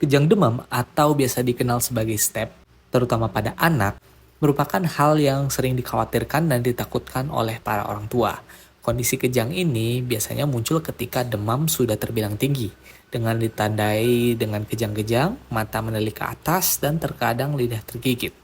Kejang demam atau biasa dikenal sebagai step, terutama pada anak, merupakan hal yang sering dikhawatirkan dan ditakutkan oleh para orang tua. Kondisi kejang ini biasanya muncul ketika demam sudah terbilang tinggi, dengan ditandai dengan kejang-kejang, mata mendelik ke atas, dan terkadang lidah tergigit.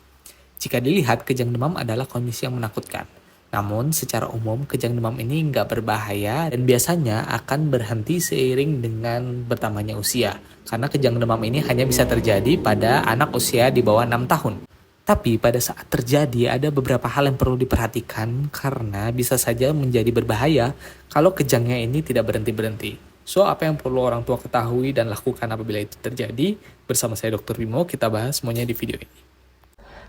Jika dilihat, kejang demam adalah kondisi yang menakutkan. Namun, secara umum, kejang demam ini nggak berbahaya dan biasanya akan berhenti seiring dengan bertambahnya usia. Karena kejang demam ini hanya bisa terjadi pada anak usia di bawah 6 tahun. Tapi pada saat terjadi, ada beberapa hal yang perlu diperhatikan karena bisa saja menjadi berbahaya kalau kejangnya ini tidak berhenti-berhenti. So, apa yang perlu orang tua ketahui dan lakukan apabila itu terjadi? Bersama saya Dr. Bimo, kita bahas semuanya di video ini.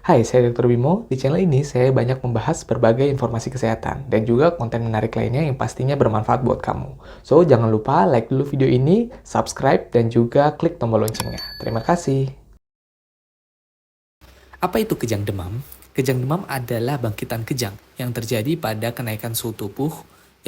Hai, saya Dr. Bimo. Di channel ini saya banyak membahas berbagai informasi kesehatan dan juga konten menarik lainnya yang pastinya bermanfaat buat kamu. So, jangan lupa like dulu video ini, subscribe, dan juga klik tombol loncengnya. Terima kasih. Apa itu kejang demam? Kejang demam adalah bangkitan kejang yang terjadi pada kenaikan suhu tubuh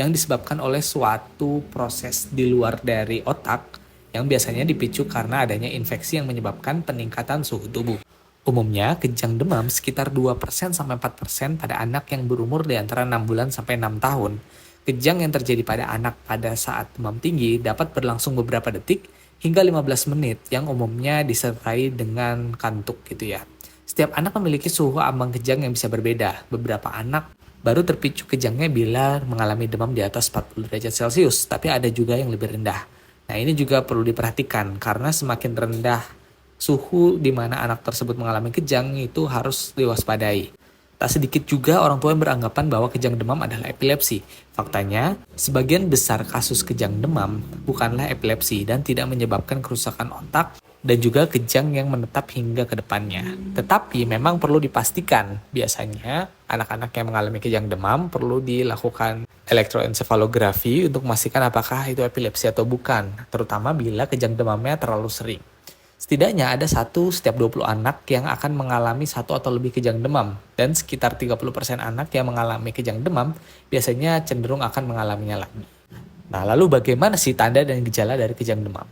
yang disebabkan oleh suatu proses di luar dari otak yang biasanya dipicu karena adanya infeksi yang menyebabkan peningkatan suhu tubuh. Umumnya, kejang demam sekitar 2% sampai 4% pada anak yang berumur di antara 6 bulan sampai 6 tahun. Kejang yang terjadi pada anak pada saat demam tinggi dapat berlangsung beberapa detik hingga 15 menit yang umumnya disertai dengan kantuk gitu ya. Setiap anak memiliki suhu ambang kejang yang bisa berbeda. Beberapa anak baru terpicu kejangnya bila mengalami demam di atas 40 derajat Celcius, tapi ada juga yang lebih rendah. Nah, ini juga perlu diperhatikan karena semakin rendah suhu di mana anak tersebut mengalami kejang itu harus diwaspadai. Tak sedikit juga orang tua yang beranggapan bahwa kejang demam adalah epilepsi. Faktanya, sebagian besar kasus kejang demam bukanlah epilepsi dan tidak menyebabkan kerusakan otak dan juga kejang yang menetap hingga ke depannya. Tetapi memang perlu dipastikan, biasanya anak-anak yang mengalami kejang demam perlu dilakukan elektroensefalografi untuk memastikan apakah itu epilepsi atau bukan, terutama bila kejang demamnya terlalu sering. Setidaknya ada satu setiap 20 anak yang akan mengalami satu atau lebih kejang demam, dan sekitar 30% anak yang mengalami kejang demam biasanya cenderung akan mengalaminya lagi. Nah, lalu bagaimana sih tanda dan gejala dari kejang demam?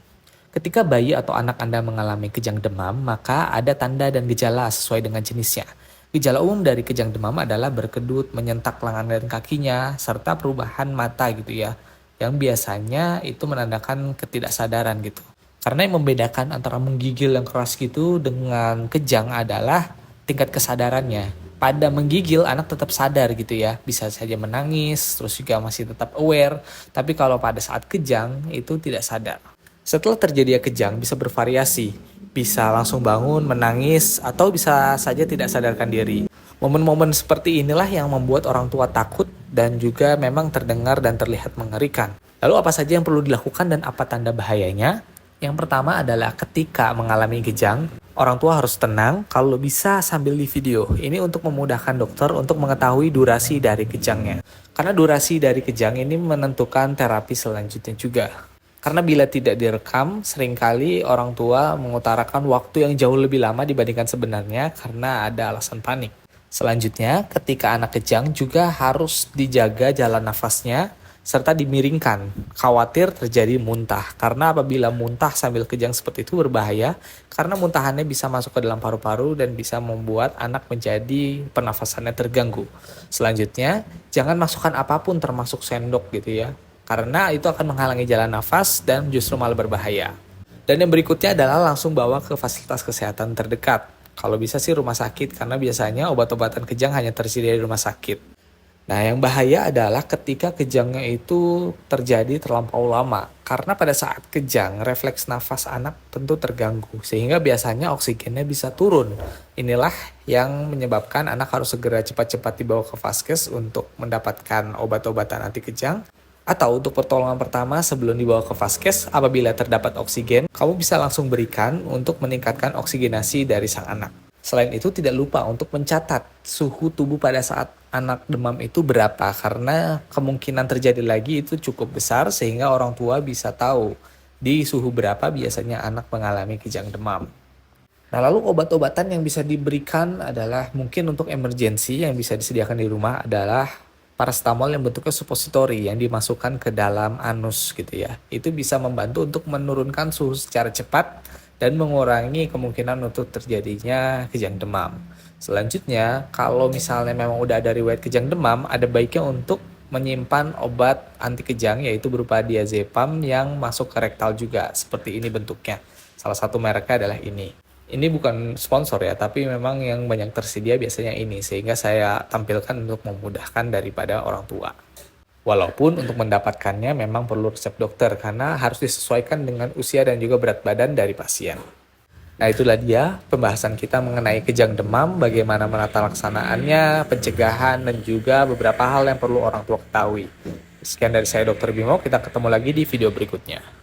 Ketika bayi atau anak Anda mengalami kejang demam, maka ada tanda dan gejala sesuai dengan jenisnya. Gejala umum dari kejang demam adalah berkedut, menyentak lengan dan kakinya, serta perubahan mata gitu ya, yang biasanya itu menandakan ketidaksadaran gitu. Karena yang membedakan antara menggigil yang keras gitu dengan kejang adalah tingkat kesadarannya. Pada menggigil, anak tetap sadar gitu ya, bisa saja menangis, terus juga masih tetap aware. Tapi kalau pada saat kejang, itu tidak sadar. Setelah terjadi kejang, bisa bervariasi. Bisa langsung bangun, menangis, atau bisa saja tidak sadarkan diri. Momen-momen seperti inilah yang membuat orang tua takut dan juga memang terdengar dan terlihat mengerikan. Lalu apa saja yang perlu dilakukan dan apa tanda bahayanya? Yang pertama adalah ketika mengalami kejang, orang tua harus tenang, kalau bisa sambil di video. Ini untuk memudahkan dokter untuk mengetahui durasi dari kejangnya. Karena durasi dari kejang ini menentukan terapi selanjutnya juga. Karena bila tidak direkam, seringkali orang tua mengutarakan waktu yang jauh lebih lama dibandingkan sebenarnya karena ada alasan panik. Selanjutnya, ketika anak kejang juga harus dijaga jalan nafasnya, serta dimiringkan, khawatir terjadi muntah. Karena apabila muntah sambil kejang seperti itu berbahaya, karena muntahannya bisa masuk ke dalam paru-paru dan bisa membuat anak menjadi pernafasannya terganggu. Selanjutnya, jangan masukkan apapun termasuk sendok gitu ya, karena itu akan menghalangi jalan nafas dan justru malah berbahaya. Dan yang berikutnya adalah langsung bawa ke fasilitas kesehatan terdekat. Kalau bisa sih rumah sakit, karena biasanya obat-obatan kejang hanya tersedia di rumah sakit. Nah, yang bahaya adalah ketika kejangnya itu terjadi terlampau lama. Karena pada saat kejang, refleks nafas anak tentu terganggu, sehingga biasanya oksigennya bisa turun. Inilah yang menyebabkan anak harus segera cepat-cepat dibawa ke vaskes untuk mendapatkan obat-obatan anti kejang. Atau untuk pertolongan pertama sebelum dibawa ke vaskes, apabila terdapat oksigen, kamu bisa langsung berikan untuk meningkatkan oksigenasi dari sang anak. Selain itu, tidak lupa untuk mencatat suhu tubuh pada saat anak demam itu berapa, karena kemungkinan terjadi lagi itu cukup besar sehingga orang tua bisa tahu di suhu berapa biasanya anak mengalami kejang demam. Nah, lalu obat-obatan yang bisa diberikan adalah mungkin untuk emergensi yang bisa disediakan di rumah adalah paracetamol yang bentuknya suppositori yang dimasukkan ke dalam anus gitu ya. Itu bisa membantu untuk menurunkan suhu secara cepat dan mengurangi kemungkinan untuk terjadinya kejang demam. Selanjutnya, kalau misalnya memang udah ada riwayat kejang demam, ada baiknya untuk menyimpan obat anti kejang yaitu berupa diazepam yang masuk ke rektal juga. Seperti ini bentuknya. Salah satu mereknya adalah ini. Ini bukan sponsor ya, tapi memang yang banyak tersedia biasanya ini, sehingga saya tampilkan untuk memudahkan daripada orang tua. Walaupun untuk mendapatkannya memang perlu resep dokter karena harus disesuaikan dengan usia dan juga berat badan dari pasien. Nah, itulah dia pembahasan kita mengenai kejang demam, bagaimana menata laksanaannya, pencegahan, dan juga beberapa hal yang perlu orang tua ketahui. Sekian dari saya Dr. Bimo, kita ketemu lagi di video berikutnya.